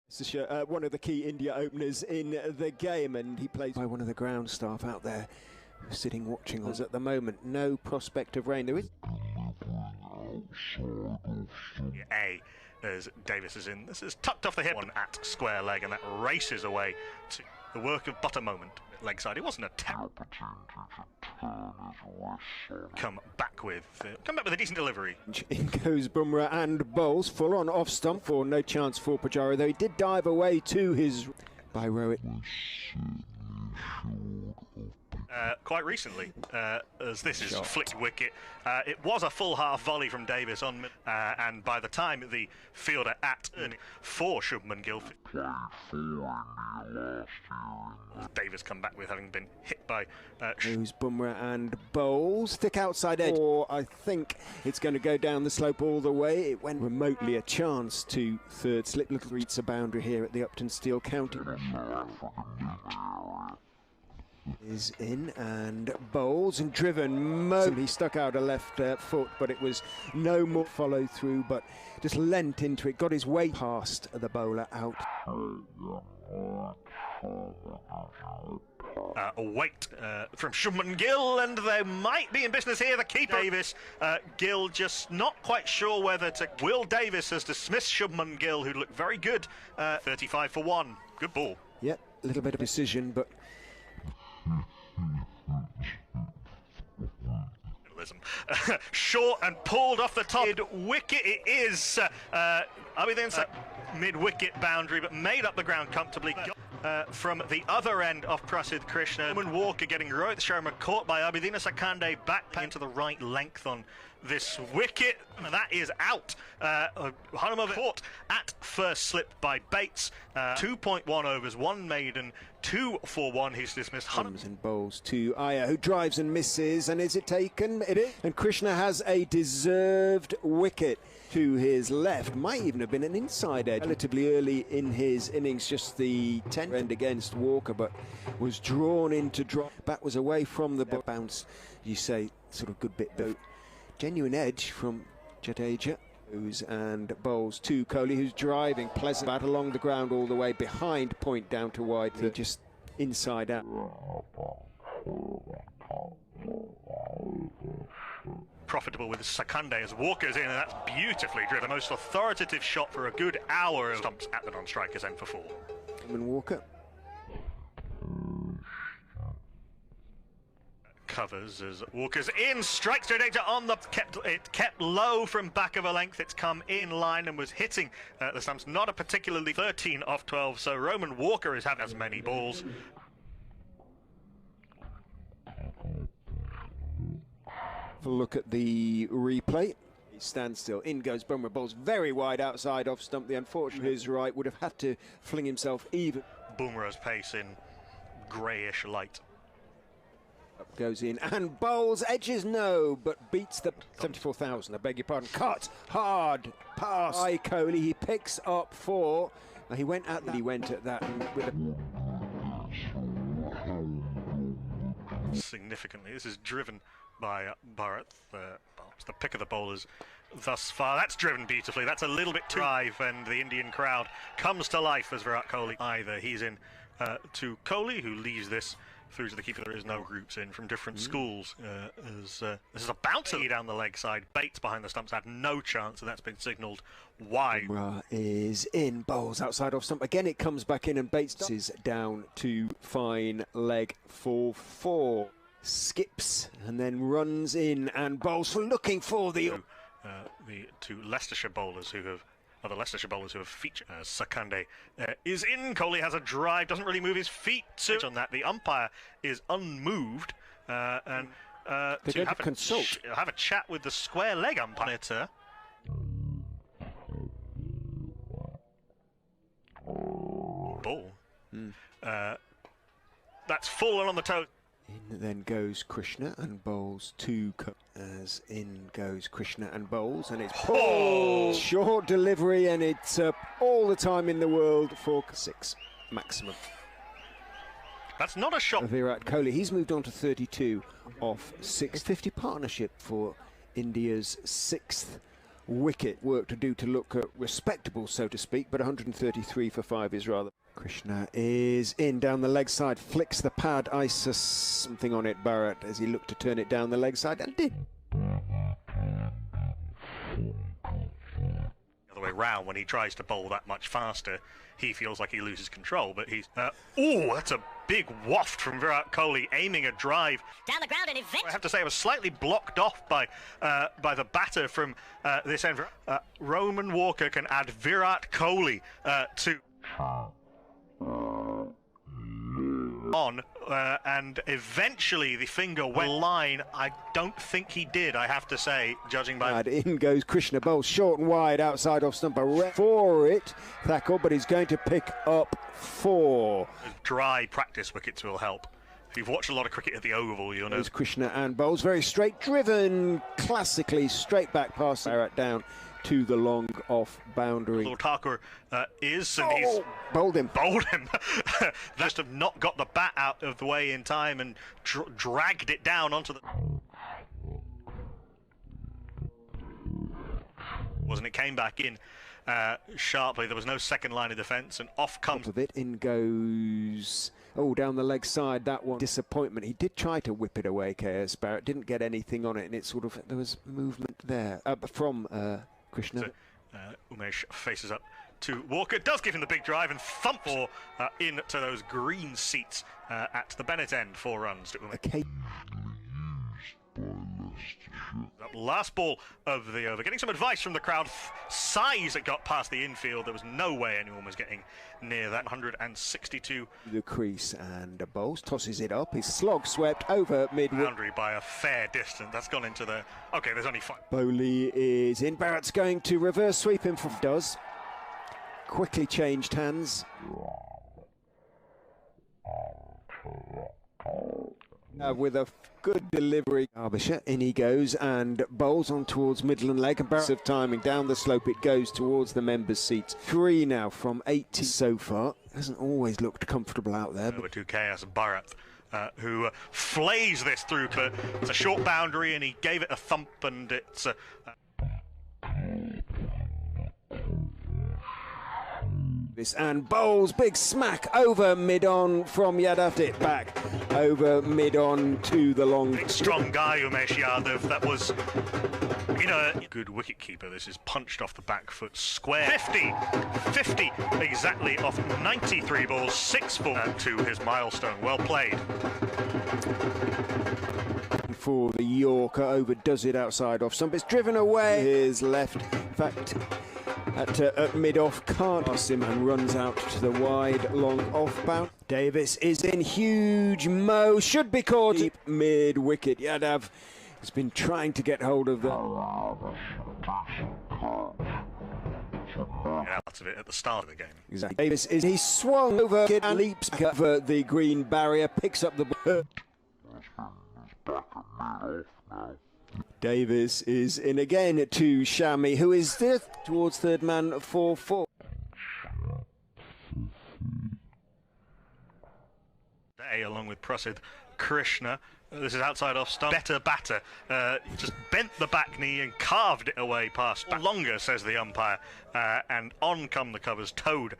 Leicestershire, one of the key India openers in the game, and he plays by one of the ground staff out there sitting watching us at the moment. No prospect of rain. There is as Davis is in. This is tucked off the hip one at square leg, and that races away to the work of but a moment. Leg side. It wasn't a come back with a decent delivery. In goes Bumrah and bowls full on off stump for no chance for Pujara, though he did dive away to his by Rowett. Quite recently, as this is flicked wicket. It was a full half volley from Davis on, and by the time the fielder at for Shubman Gill, Davis come back with having been hit by Goes Bumrah and bowls thick outside edge. Or I think it's going to go down the slope all the way. It went remotely a chance to third slip. Little reach a boundary here at the Upton Steel County. Is in and bowls and driven. He stuck out a left foot, but it was no more follow through, but just leant into it, got his way past the bowler out. A weight from Shubman Gill, and they might be in business here. The keeper Davis, Gill just not quite sure whether to. Will Davis has dismissed Shubman Gill, who looked very good. 35 for 1. Good ball. Yep, a little bit of precision, but short and pulled off the top. Wicket it is. Mid-wicket boundary, but made up the ground comfortably. From the other end of Prasidh Krishna, Roman Walker getting Rohit Sharma caught by Abhidina Sakande back into the right length on this wicket. That is out. Hanuman caught at first slip by Bates. 2.1 overs, 1 maiden, 2 for 1. He's dismissed. Comes and bowls to Iyer, who drives and misses, and is it taken? It is. And Krishna has a deserved wicket to his left. Might even have been an inside edge relatively early in his innings, just the 10th end against Walker, but was drawn into drop. Bat was away from the bounce. You say sort of good bit of genuine edge from Jadeja. And bowls to Kohli, who's driving pleasant bat along the ground all the way behind point down to wide, just inside out. Profitable with Sakande as Walker's in, and that's beautifully driven. The most authoritative shot for a good hour of stumps at the non-strikers end for 4. And Walker covers as Walker's in, strikes Jadeja on the kept low from back of a length. It's come in line and was hitting the stumps. Not a particularly 13 off 12, so Roman Walker is having as many balls. Look at the replay. He stands still. In goes Bumrah, bowls very wide outside off stump. The unfortunate his right would have had to fling himself even. Bumrah's pace in greyish light. Up goes in and bowls, edges no, but beats the 74,000, I beg your pardon. Cut hard pass by Kohli. He picks up 4. He went at that. He went at that with a significantly. This is driven by Bharat. The pick of the bowlers thus far. That's driven beautifully. That's a little bit too drive, and the Indian crowd comes to life as Virat Kohli. Either he's in to Kohli, who leaves this through to the keeper. There is no groups in from different schools. This is a bouncer down the leg side. Bates behind the stumps had no chance, and that's been signalled wide. Bumrah is in, bowls outside off stump. Again, it comes back in, and Bates is down to fine leg for 4. Skips and then runs in and bowls for looking for the two Leicestershire bowlers who have. Other Leicestershire bowlers who have featured. Sakande is in. Kohli has a drive, doesn't really move his feet on that. The umpire is unmoved, and to have a chat with the square leg umpire. Ball. That's fallen on the toe. In then goes Krishna and bowls to as in goes Krishna and bowls, and it's short delivery, and it's all the time in the world for 6 maximum. That's not a shot. Virat Kohli, he's moved on to 32 off 650 partnership for India's 6th wicket. Work to do to look respectable, so to speak, but 133 for 5 is rather. Krishna is in down the leg side, flicks the pad, ices something on it, Bharat, as he looked to turn it down the leg side, and did. The other way round, when he tries to bowl that much faster, he feels like he loses control, but he's... oh, that's a big waft from Virat Kohli, aiming a drive down the ground, and eventually... I have to say, it was slightly blocked off by the batter from this end. Roman Walker can add Virat Kohli to... on and eventually the finger went line. I don't think he did, I have to say, judging by... In goes Krishna, bowls short and wide outside off stump, for it, Thakur, but he's going to pick up 4. Dry practice wickets will help. If you've watched a lot of cricket at the Oval, you'll know. Krishna and bowls very straight, driven classically straight back past Bharat down to the long off boundary. Lord Thakur is, and he's bowled him. Just have not got the bat out of the way in time and dragged it down onto the... Wasn't it? Came back in sharply. There was no second line of defence, and off comes... of it, in goes... Oh, down the leg side, that one. Disappointment. He did try to whip it away, KS Barrett. Didn't get anything on it, and it sort of... There was movement there from Krishna. So, Umesh faces up to Walker. Does give him the big drive and thump for into those green seats at the Bennett end. 4 runs to Umesh. Last ball of the over. Getting some advice from the crowd. Size it got past the infield. There was no way anyone was getting near that. 162. The crease, and Bowles tosses it up. His slog swept over mid boundary by a fair distance. That's gone into the... Okay, there's only 5. Bowley is in. Barrett's going to reverse sweep him from... Does. Quickly changed hands. With a good delivery, Derbyshire, in he goes and bowls on towards middle and leg, and Barrett of timing down the slope it goes towards the members' seats. 3 now from 80 so far. Hasn't always looked comfortable out there. Over to KS Bharat, who flays this through. It's a short boundary, and he gave it a thump, and it's and bowls big smack over mid-on from Yadav. It back over mid-on to the long... Big strong guy, Umesh Yadav. That was, you know, good wicket keeper. This is punched off the back foot square. 50 exactly off 93 balls, 6 for to his milestone. Well played. For the Yorker, overdoes it outside off stump. It's driven away. His left, in fact, at mid-off, can't pass him and runs out to the wide, long off-bound. Davis is in, huge mo, should be caught deep mid-wicket. Yadav has been trying to get hold of that. Yeah, lots of it at the start of the game. Exactly. Davis is, he swung over and leaps over the green barrier, picks up the ball. Davis is in again to Shami, who is there towards third man 4-4. Along with Prasid Krishna. This is outside off stump. Better batter. Just bent the back knee and carved it away past. Longer, says the umpire. And on come the covers. Toad.